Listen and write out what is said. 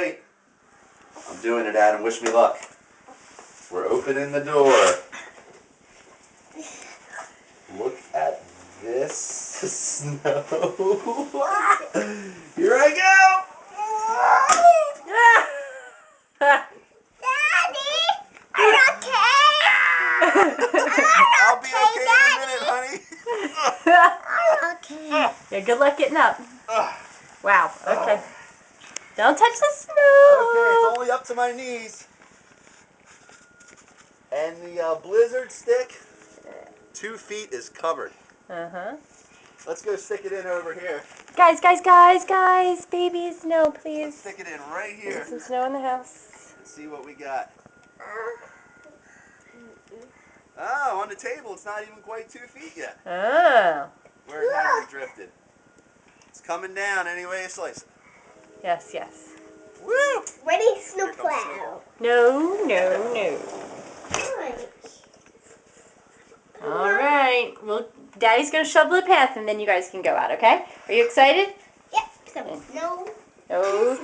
Wait. I'm doing it, Adam. Wish me luck. We're opening the door. Look at this snow. Here I go. Daddy, I'm okay. I'll be okay in a minute, honey. I'm okay. Yeah, good luck getting up. Okay, Wow. Okay. Don't touch the snow. it's only up to my knees. And the blizzard stick, 2 feet is covered. Uh-huh. Let's go stick it in over here. Guys. Baby snow, Let's please. stick it in right here. Get some snow in the house. Let's see what we got. Oh, on the table, it's not even quite 2 feet yet. Oh. Where it hasn't drifted. It's coming down anyway you slice it. Yes. Woo! Ready, Here comes snowplow. No. All right. Well, Daddy's going to shovel the path, and then you guys can go out, okay? Are you excited? Yep, some snow. No.